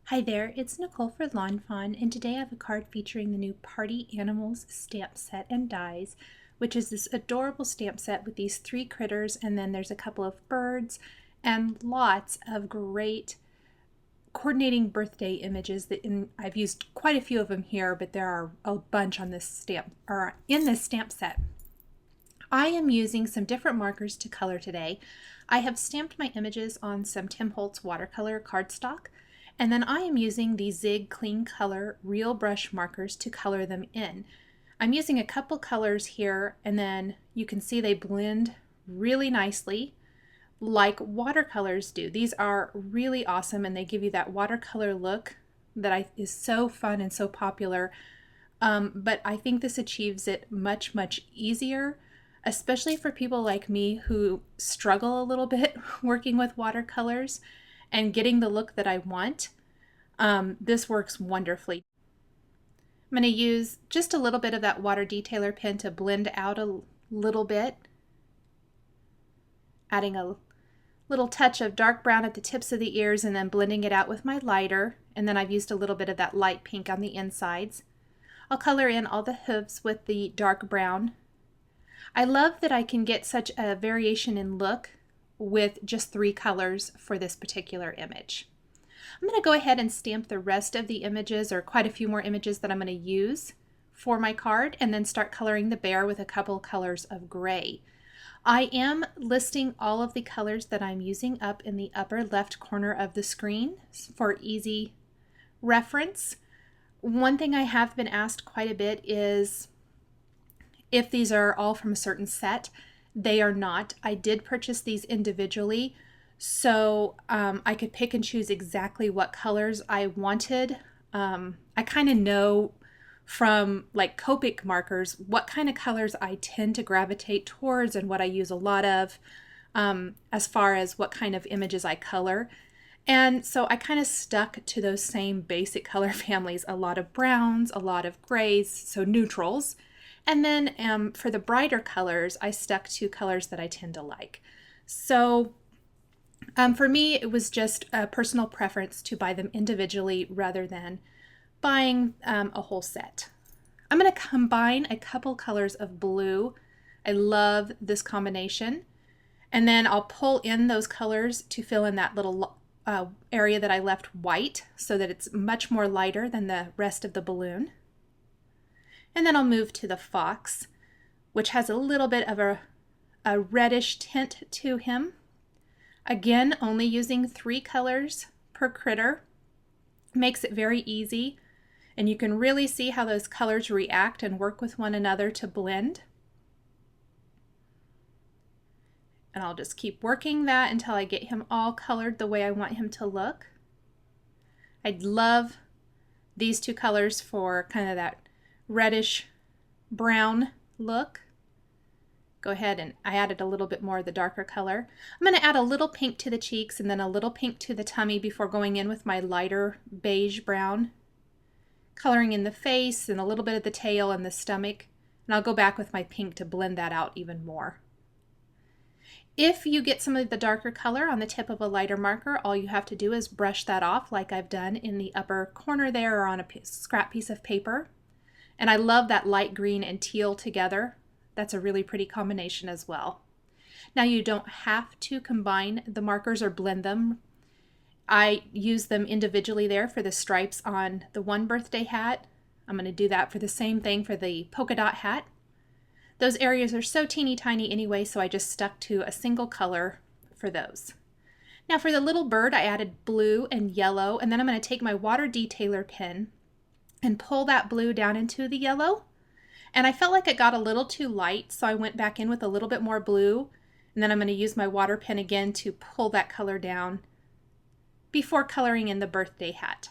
Hi there, it's Nicole for Fawn, and today I have a card featuring the new Party Animals stamp set and dies, which is this adorable stamp set with these 3 critters, and then there's a couple of birds and lots of great coordinating birthday images I've used quite a few of them here, but there are a bunch on this stamp or in this stamp set. I am using some different markers to color today. I have stamped my images on some Tim Holtz watercolor cardstock, and then I am using the Zig Clean Color Real Brush markers to color them in. I'm using a couple colors here, and then you can see they blend really nicely like watercolors do. These are really awesome, and they give you that watercolor look that is so fun and so popular. But I think this achieves it much, much easier, especially for people like me who struggle a little bit working with watercolors and getting the look that I want. This works wonderfully. I'm going to use just a little bit of that water detailer pen to blend out a little bit, adding a little touch of dark brown at the tips of the ears and then blending it out with my lighter, and then I've used a little bit of that light pink on the insides. I'll color in all the hooves with the dark brown. I love that I can get such a variation in look with just 3 colors for this particular image. I'm going to go ahead and stamp the rest of the images, or quite a few more images that I'm going to use for my card, and then start coloring the bear with a couple colors of gray. I am listing all of the colors that I'm using up in the upper left corner of the screen for easy reference. One thing I have been asked quite a bit is if these are all from a certain set. They are not. I did purchase these individually, so I could pick and choose exactly what colors I wanted. I kind of know from like Copic markers what kind of colors I tend to gravitate towards and what I use a lot of as far as what kind of images I color. And so I kind of stuck to those same basic color families, a lot of browns, a lot of grays, so neutrals. And then for the brighter colors, I stuck to colors that I tend to like. So for me, it was just a personal preference to buy them individually rather than buying a whole set. I'm going to combine a couple colors of blue. I love this combination. And then I'll pull in those colors to fill in that little area that I left white so that it's much more lighter than the rest of the balloon. And then I'll move to the fox, which has a little bit of a reddish tint to him. Again, only using 3 colors per critter makes it very easy, and you can really see how those colors react and work with one another to blend. And I'll just keep working that until I get him all colored the way I want him to look. I'd love these 2 colors for kind of that reddish brown look. Go ahead, and I added a little bit more of the darker color. I'm going to add a little pink to the cheeks and then a little pink to the tummy before going in with my lighter beige brown, coloring in the face and a little bit of the tail and the stomach. And I'll go back with my pink to blend that out even more. If you get some of the darker color on the tip of a lighter marker, all you have to do is brush that off like I've done in the upper corner there or on a scrap piece of paper. And I love that light green and teal together. That's a really pretty combination as well. Now you don't have to combine the markers or blend them. I use them individually there for the stripes on the one birthday hat. I'm going to do that for the same thing for the polka dot hat. Those areas are so teeny tiny anyway, so I just stuck to a single color for those. Now for the little bird, I added blue and yellow, and then I'm going to take my water detailer pen and pull that blue down into the yellow. And I felt like it got a little too light, so I went back in with a little bit more blue, and then I'm going to use my water pen again to pull that color down before coloring in the birthday hat.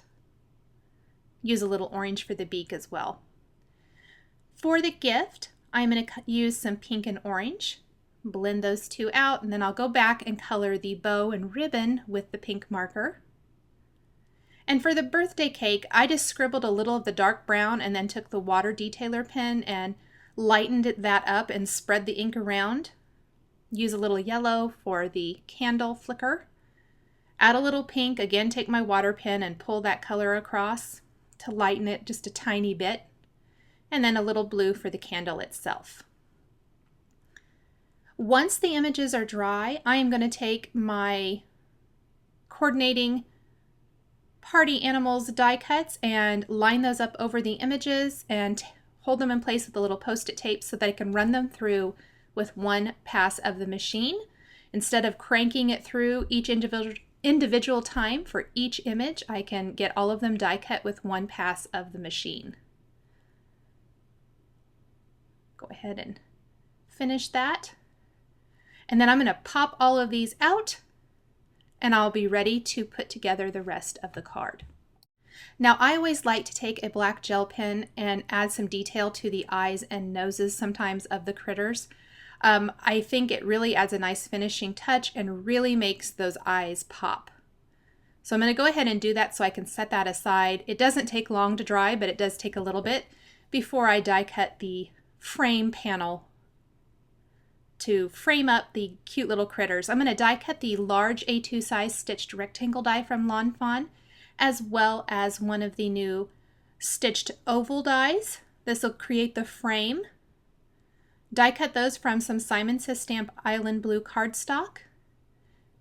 Use a little orange for the beak as well. For the gift, I'm going to use some pink and orange, blend those 2 out, and then I'll go back and color the bow and ribbon with the pink marker. And for the birthday cake, I just scribbled a little of the dark brown and then took the water detailer pen and lightened that up and spread the ink around. Use a little yellow for the candle flicker. Add a little pink, again take my water pen and pull that color across to lighten it just a tiny bit, and then a little blue for the candle itself. Once the images are dry, I am going to take my coordinating party animals die cuts and line those up over the images and hold them in place with a little post-it tape so that I can run them through with one pass of the machine. Instead of cranking it through each individual time for each image, I can get all of them die cut with one pass of the machine. Go ahead and finish that. And then I'm going to pop all of these out and I'll be ready to put together the rest of the card. Now, I always like to take a black gel pen and add some detail to the eyes and noses sometimes of the critters. I think it really adds a nice finishing touch and really makes those eyes pop. So I'm going to go ahead and do that so I can set that aside. It doesn't take long to dry, but it does take a little bit before I die cut the frame panel to frame up the cute little critters. I'm going to die cut the large A2 size stitched rectangle die from Fawn, as well as one of the new stitched oval dies. This will create the frame. Die cut those from some Simon Says Stamp Island Blue cardstock.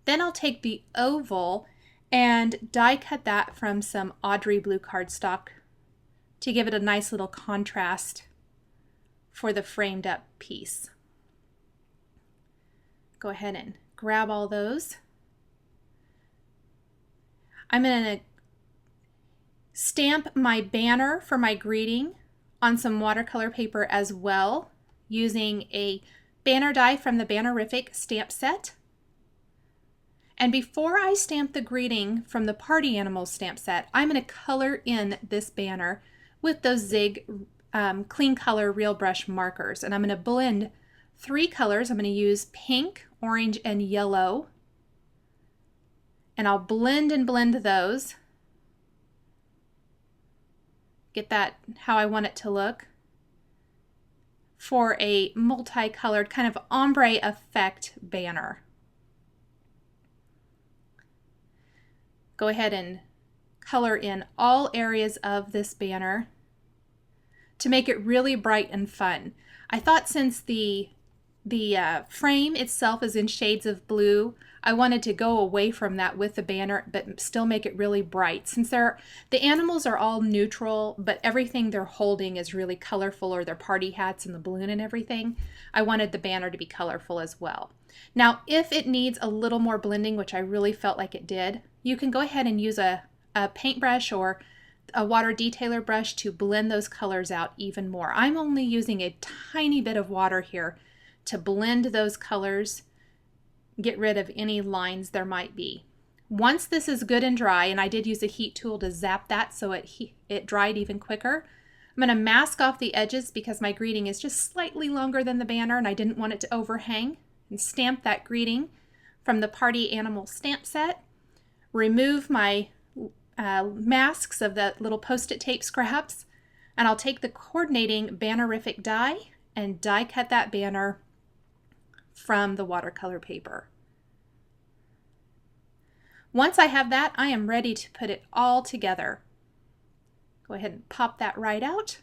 Then I'll take the oval and die cut that from some Audrey Blue cardstock to give it a nice little contrast for the framed up piece. Go ahead and grab all those. I'm going to stamp my banner for my greeting on some watercolor paper as well, using a banner die from the Bannerific stamp set. And before I stamp the greeting from the Party Animals stamp set, I'm going to color in this banner with those Zig Clean Color Real Brush markers. And I'm going to blend 3 colors. I'm going to use pink, orange, and yellow. And I'll blend and blend those. Get that how I want it to look for a multicolored kind of ombre effect banner. Go ahead and color in all areas of this banner to make it really bright and fun. I thought since the frame itself is in shades of blue, I wanted to go away from that with the banner, but still make it really bright. Since the animals are all neutral, but everything they're holding is really colorful, or their party hats and the balloon and everything, I wanted the banner to be colorful as well. Now, if it needs a little more blending, which I really felt like it did, you can go ahead and use a paintbrush or a water detailer brush to blend those colors out even more. I'm only using a tiny bit of water here to blend those colors, get rid of any lines there might be. Once this is good and dry, and I did use a heat tool to zap that so it dried even quicker, I'm going to mask off the edges because my greeting is just slightly longer than the banner and I didn't want it to overhang, and stamp that greeting from the Party Animal stamp set. Remove my masks of the little post-it tape scraps, and I'll take the coordinating Bannerific die and die cut that banner from the watercolor paper. Once I have that, I am ready to put it all together. Go ahead and pop that right out.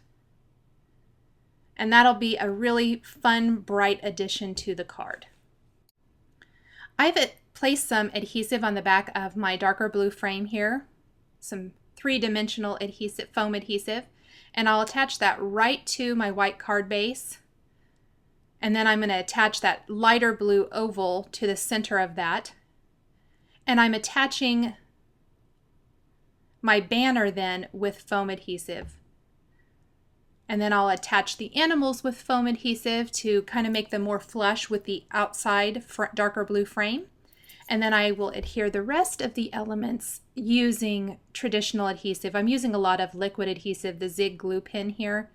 And that'll be a really fun, bright addition to the card. I've placed some adhesive on the back of my darker blue frame here, some 3-dimensional adhesive, foam adhesive, and I'll attach that right to my white card base. And then I'm going to attach that lighter blue oval to the center of that. And I'm attaching my banner then with foam adhesive. And then I'll attach the animals with foam adhesive to kind of make them more flush with the outside darker blue frame. And then I will adhere the rest of the elements using traditional adhesive. I'm using a lot of liquid adhesive, the Zig glue pen here,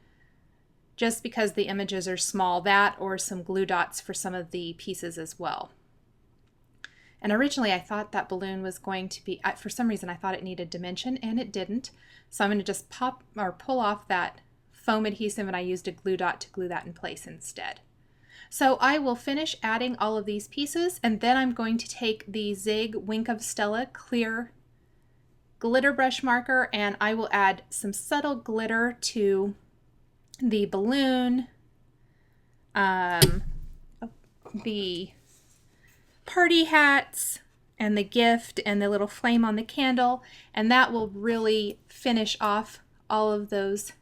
just because the images are small, that or some glue dots for some of the pieces as well. And originally I thought that balloon was going to be, for some reason I thought it needed dimension, and it didn't. So I'm going to just pop or pull off that foam adhesive, and I used a glue dot to glue that in place instead. So I will finish adding all of these pieces, and then I'm going to take the Zig Wink of Stella clear glitter brush marker, and I will add some subtle glitter to the balloon, the party hats, and the gift, and the little flame on the candle, and that will really finish off all of those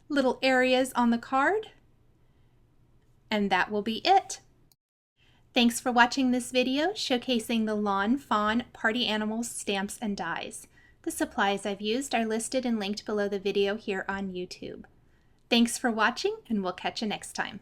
little areas on the card. And that will be it. Thanks for watching this video showcasing the Lawn Fawn Party Animals stamps and dies. The supplies I've used are listed and linked below the video here on YouTube. Thanks for watching, and we'll catch you next time.